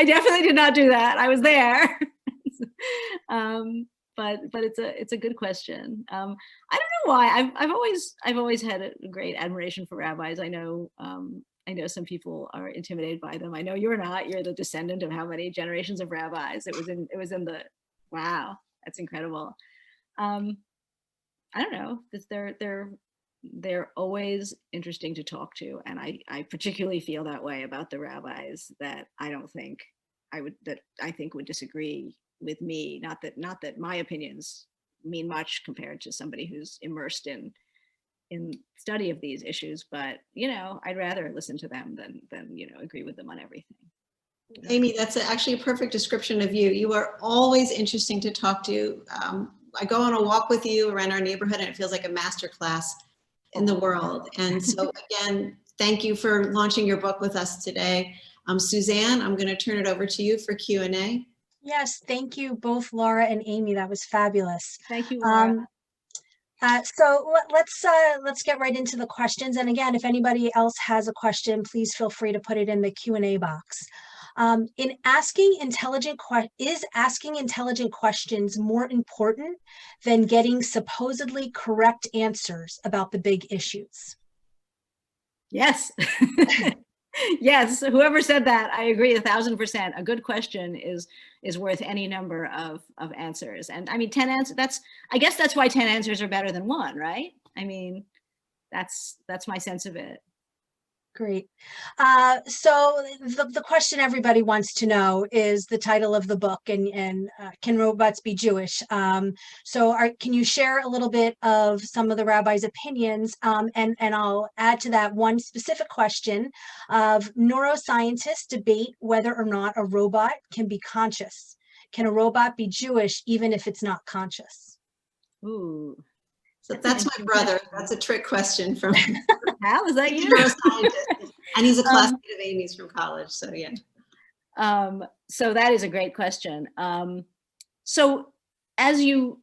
definitely did not do that. I was there. But it's a good question. I don't know why. I've always had a great admiration for rabbis. I know some people are intimidated by them. I know you're not. You're the descendant of how many generations of rabbis? It was in the wow. That's incredible. I don't know. They're always interesting to talk to, and I particularly feel that way about the rabbis that I think would disagree with me. Not that my opinions mean much compared to somebody who's immersed in study of these issues, but you know, I'd rather listen to them than you know, agree with them on everything. Amy, that's actually a perfect description of you. You are always interesting to talk to. I go on a walk with you around our neighborhood and it feels like a master class in the world. And so again, thank you for launching your book with us today. Suzanne, I'm going to turn it over to you for Q&A. Yes, thank you both, Laura and Amy. That was fabulous. Thank you, Laura. So let's get right into the questions. And again, if anybody else has a question, please feel free to put it in the Q&A box. Is asking intelligent questions more important than getting supposedly correct answers about the big issues? Yes. Yes, whoever said that, I agree 1,000%. A good question is worth any number of answers. And I mean, 10 answers, I guess that's why 10 answers are better than one, right? I mean, that's my sense of it. Great. So the question everybody wants to know is the title of the book, and can robots be Jewish? So can you share a little bit of some of the rabbis' opinions? And I'll add to that one specific question of neuroscientists debate whether or not a robot can be conscious. Can a robot be Jewish even if it's not conscious? Ooh. So that's my brother. That's a trick question from Hal, is that you? Neuroscientist. And he's a classmate of Amy's from college, so yeah. So that is a great question. So as you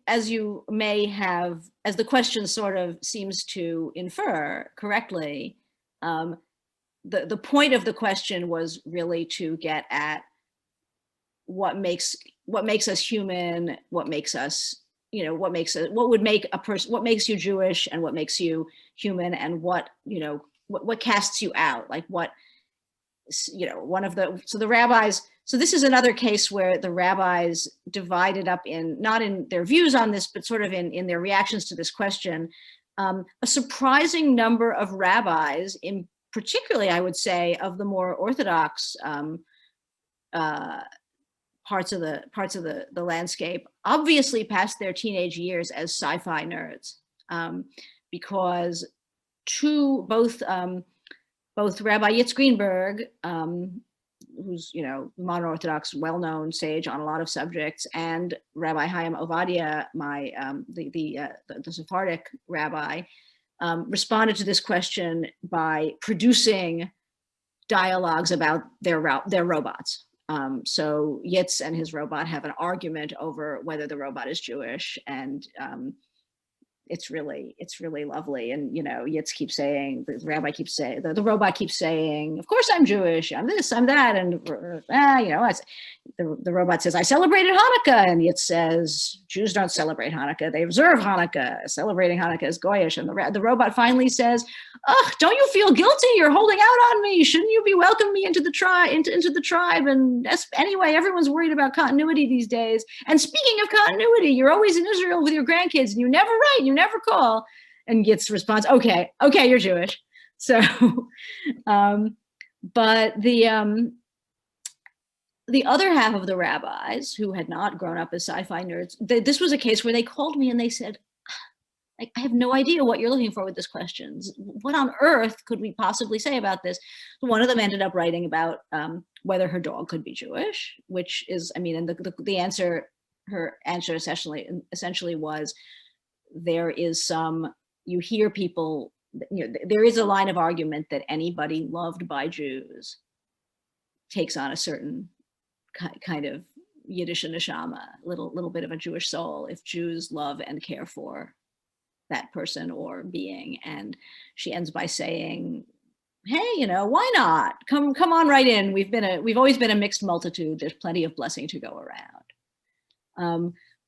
may have, as the question sort of seems to infer correctly, the point of the question was really to get at what makes us human, what makes us, you know, what would make a person, what makes you Jewish and what makes you human, and what, you know, what casts you out, like what, you know, so the rabbis, so this is another case where the rabbis divided up not in their views on this, but sort of in their reactions to this question. A surprising number of rabbis, in particularly, I would say, of the more orthodox parts of the landscape, obviously passed their teenage years as sci-fi nerds, because both Rabbi Yitz Greenberg, who's, you know, modern Orthodox, well-known sage on a lot of subjects, and Rabbi Chaim Ovadia, the Sephardic rabbi, responded to this question by producing dialogues about their robots. So Yitz and his robot have an argument over whether the robot is Jewish, and it's really lovely. And, you know, Yitz keeps saying, the rabbi keeps saying, the robot keeps saying, of course I'm Jewish, I'm this, I'm that. And, you know, the robot says, I celebrated Hanukkah. And Yitz says, Jews don't celebrate Hanukkah. They observe Hanukkah. Celebrating Hanukkah is Goyish. And the robot finally says, ugh, don't you feel guilty? You're holding out on me. Shouldn't you be welcoming me into the tribe? Into the tribe? And anyway, everyone's worried about continuity these days. And speaking of continuity, you're always in Israel with your grandkids, and you never write, you never call. And Yitz responds, okay, you're Jewish. So, but the other half of the rabbis who had not grown up as sci-fi nerds, this was a case where they called me and they said, I have no idea what you're looking for with this question. What on earth could we possibly say about this? One of them ended up writing about whether her dog could be Jewish, which is, I mean, and the answer, her answer essentially was, there is some, you hear people, you know, there is a line of argument that anybody loved by Jews takes on a certain kind of Yiddish neshama, little bit of a Jewish soul, if Jews love and care for that person or being. And she ends by saying, hey, you know, why not? Come on right in. We've always been a mixed multitude. There's plenty of blessing to go around.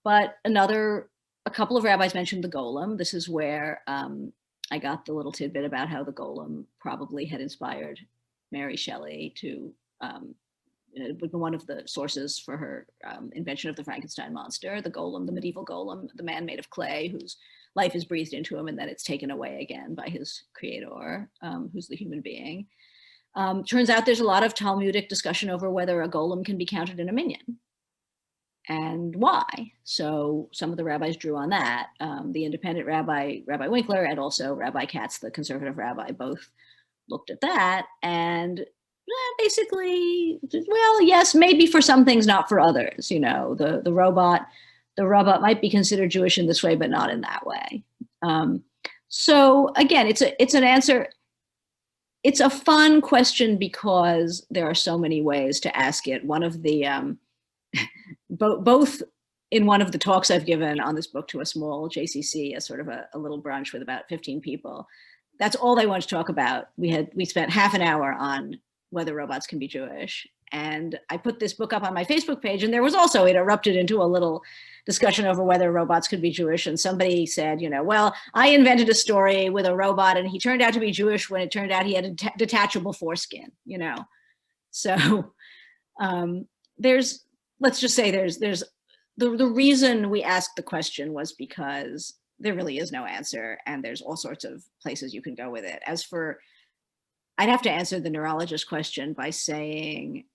But a couple of rabbis mentioned the Golem. This is where I got the little tidbit about how the Golem probably had inspired Mary Shelley to, one of the sources for her invention of the Frankenstein monster, the Golem, the medieval Golem, the man made of clay whose life is breathed into him and then it's taken away again by his creator, who's the human being. Turns out there's a lot of Talmudic discussion over whether a Golem can be counted in a minyan. and why? So some of the rabbis drew on that. The independent rabbi, Rabbi Winkler, and also Rabbi Katz, the conservative rabbi, both looked at that and basically, well, yes, maybe for some things, not for others. You know, the robot might be considered Jewish in this way, but not in that way. So again, it's an answer. It's a fun question because there are so many ways to ask it. One of the both in one of the talks I've given on this book to a small JCC, as sort of a little brunch with about 15 people, that's all they wanted to talk about. We spent half an hour on whether robots can be Jewish. And I put this book up on my Facebook page, and there was also, it erupted into a little discussion over whether robots could be Jewish. And somebody said, you know, well, I invented a story with a robot and he turned out to be Jewish when it turned out he had a detachable foreskin, you know? So let's just say there's the reason we asked the question was because there really is no answer, and there's all sorts of places you can go with it. As for, I'd have to answer the neurologist question by saying,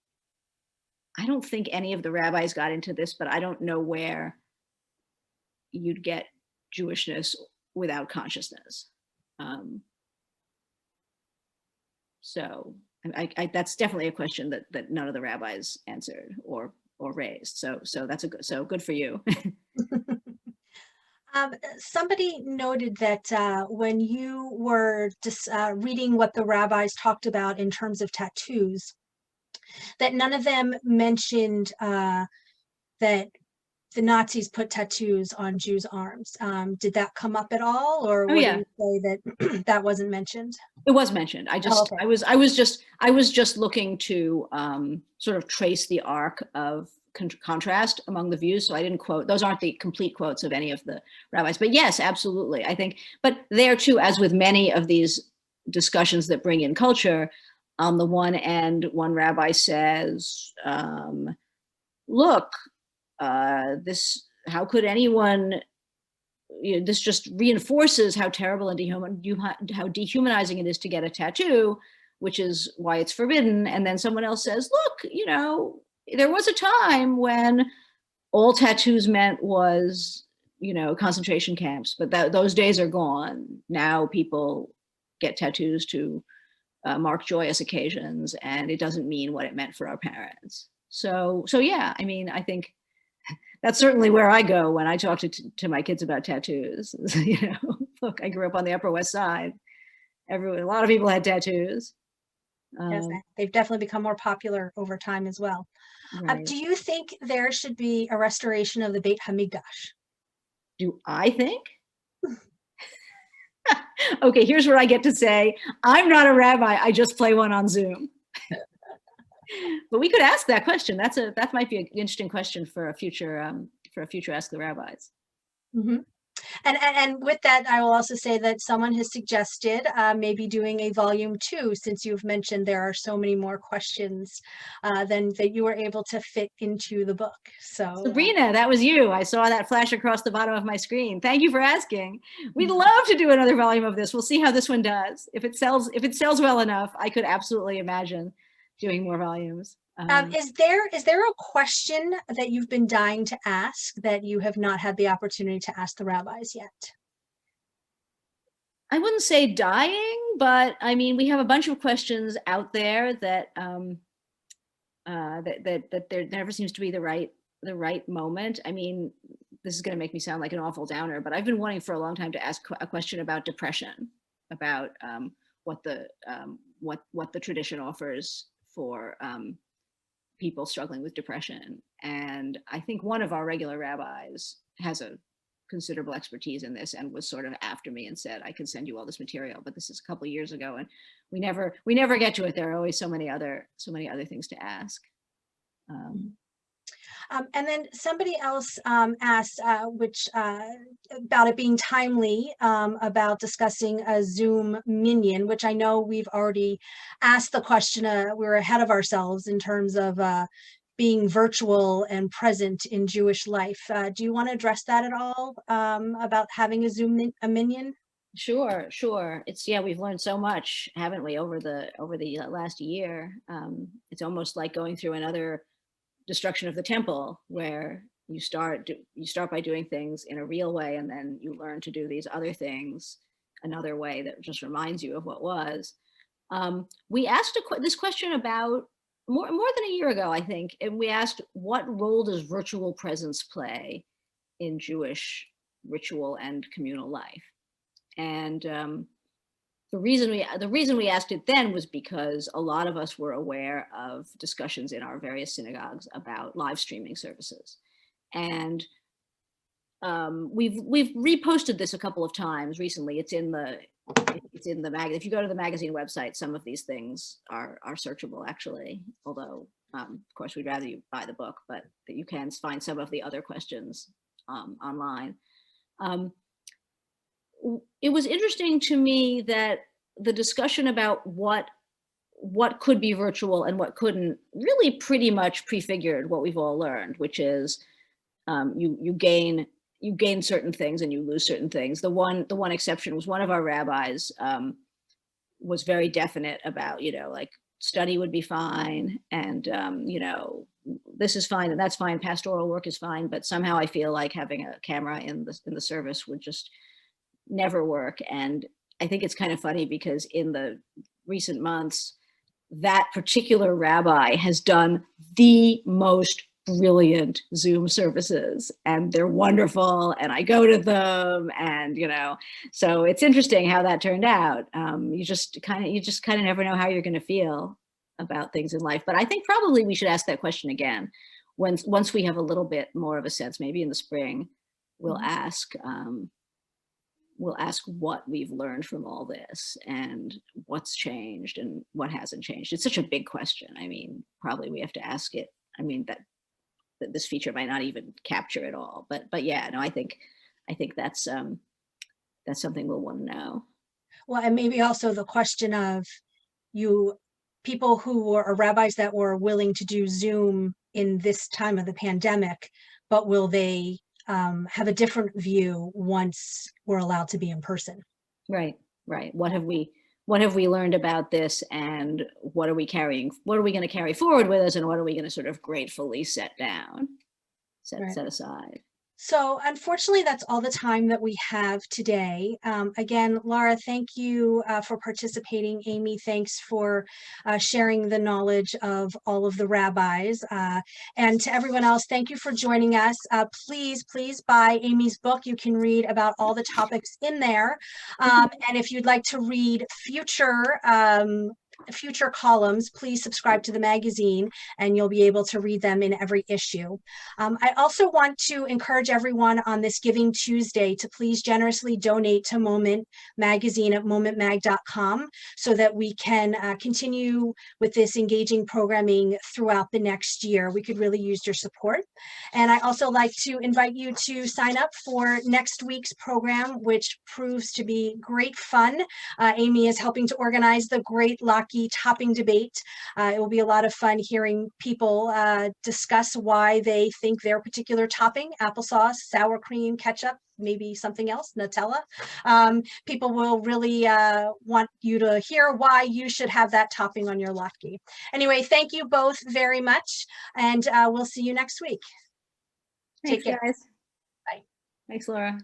I don't think any of the rabbis got into this, but I don't know where you'd get Jewishness without consciousness. So that's definitely a question that none of the rabbis answered or raised. So that's good for you. Somebody noted that when you were just reading what the rabbis talked about in terms of tattoos, that none of them mentioned that the Nazis put tattoos on Jews' arms. Did that come up at all, or would you say that that wasn't mentioned? It was mentioned. I was just looking to sort of trace the arc of contrast among the views. So I didn't quote, those aren't the complete quotes of any of the rabbis, but yes, absolutely. I think, but there too, as with many of these discussions that bring in culture, on the one end, one rabbi says, look, how could anyone, this just reinforces how terrible and how dehumanizing it is to get a tattoo, which is why it's forbidden. And then someone else says, look, you know, there was a time when all tattoos meant was, you know, concentration camps, but those days are gone. Now people get tattoos to mark joyous occasions, and it doesn't mean what it meant for our parents. So yeah, I mean, I think that's certainly where I go when I talk to my kids about tattoos. You know, look, I grew up on the Upper West Side. A lot of people had tattoos. Yes, they've definitely become more popular over time as well. Right. Do you think there should be a restoration of the Beit HaMikdash? Do I think? Okay, here's where I get to say, I'm not a rabbi, I just play one on Zoom. But we could ask that question. That might be an interesting question for a future Ask the Rabbis. Mm-hmm. And with that, I will also say that someone has suggested maybe doing a volume 2, since you've mentioned there are so many more questions than that you were able to fit into the book. So Sabrina, that was you. I saw that flash across the bottom of my screen. Thank you for asking. We'd love to do another volume of this. We'll see how this one does. If it sells well enough, I could absolutely imagine doing more volumes. Is there a question that you've been dying to ask that you have not had the opportunity to ask the rabbis yet? I wouldn't say dying, but I mean, we have a bunch of questions out there that that there never seems to be the right moment. I mean, this is going to make me sound like an awful downer, but I've been wanting for a long time to ask a question about depression, about what the tradition offers for people struggling with depression. And I think one of our regular rabbis has a considerable expertise in this and was sort of after me and said, I can send you all this material, but this is a couple of years ago and we never get to it. There are always so many other things to ask. And then somebody else asked, about it being timely, about discussing a Zoom minion, which I know we've already asked the question. We're ahead of ourselves in terms of being virtual and present in Jewish life. Do you want to address that at all, about having a Zoom minion? Sure. We've learned so much, haven't we, over the last year. It's almost like going through another destruction of the temple, where you start by doing things in a real way, and then you learn to do these other things another way that just reminds you of what was. We asked this question about more than a year ago, I think, and we asked, what role does virtual presence play in Jewish ritual and communal life? And the reason we asked it then was because a lot of us were aware of discussions in our various synagogues about live streaming services. And we've reposted this a couple of times recently. It's in the mag. If you go to the magazine website, some of these things are searchable, actually. Although, of course, we'd rather you buy the book, but that you can find some of the other questions online. It was interesting to me that the discussion about what could be virtual and what couldn't really pretty much prefigured what we've all learned, which is you gain certain things and you lose certain things. The one exception was one of our rabbis was very definite about, like, study would be fine, and this is fine and that's fine, pastoral work is fine, but somehow I feel like having a camera in the service would just never work. And I think it's kind of funny because in the recent months, that particular rabbi has done the most brilliant Zoom services, and they're wonderful, and I go to them, and so it's interesting how that turned out. You just kind of never know how you're going to feel about things in life. But I think probably we should ask that question again once we have a little bit more of a sense. Maybe in the spring, we'll ask what we've learned from all this and what's changed and what hasn't changed. It's such a big question. I mean, probably we have to ask it. I mean, that this feature might not even capture it all, but yeah, no, I think that's something we'll want to know. Well, and maybe also the question of people who are rabbis that were willing to do Zoom in this time of the pandemic, but will they have a different view once we're allowed to be in person? Right. What have we learned about this, and what are we going to carry forward with us, and what are we going to sort of gratefully set aside? So unfortunately, that's all the time that we have today. Again, Laura, thank you for participating. Amy, thanks for sharing the knowledge of all of the rabbis. And to everyone else, thank you for joining us. Please buy Amy's book. You can read about all the topics in there. And if you'd like to read future columns, please subscribe to the magazine and you'll be able to read them in every issue. I also want to encourage everyone on this Giving Tuesday to please generously donate to Moment Magazine at momentmag.com so that we can continue with this engaging programming throughout the next year. We could really use your support. And I also like to invite you to sign up for next week's program, which proves to be great fun. Amy is helping to organize the Great Lockheed topping debate. It will be a lot of fun hearing people discuss why they think their particular topping, applesauce, sour cream, ketchup, maybe something else, Nutella. People will really want you to hear why you should have that topping on your latke. Anyway, thank you both very much, and we'll see you next week. Thanks, Take care. Guys. Bye. Thanks, Laura.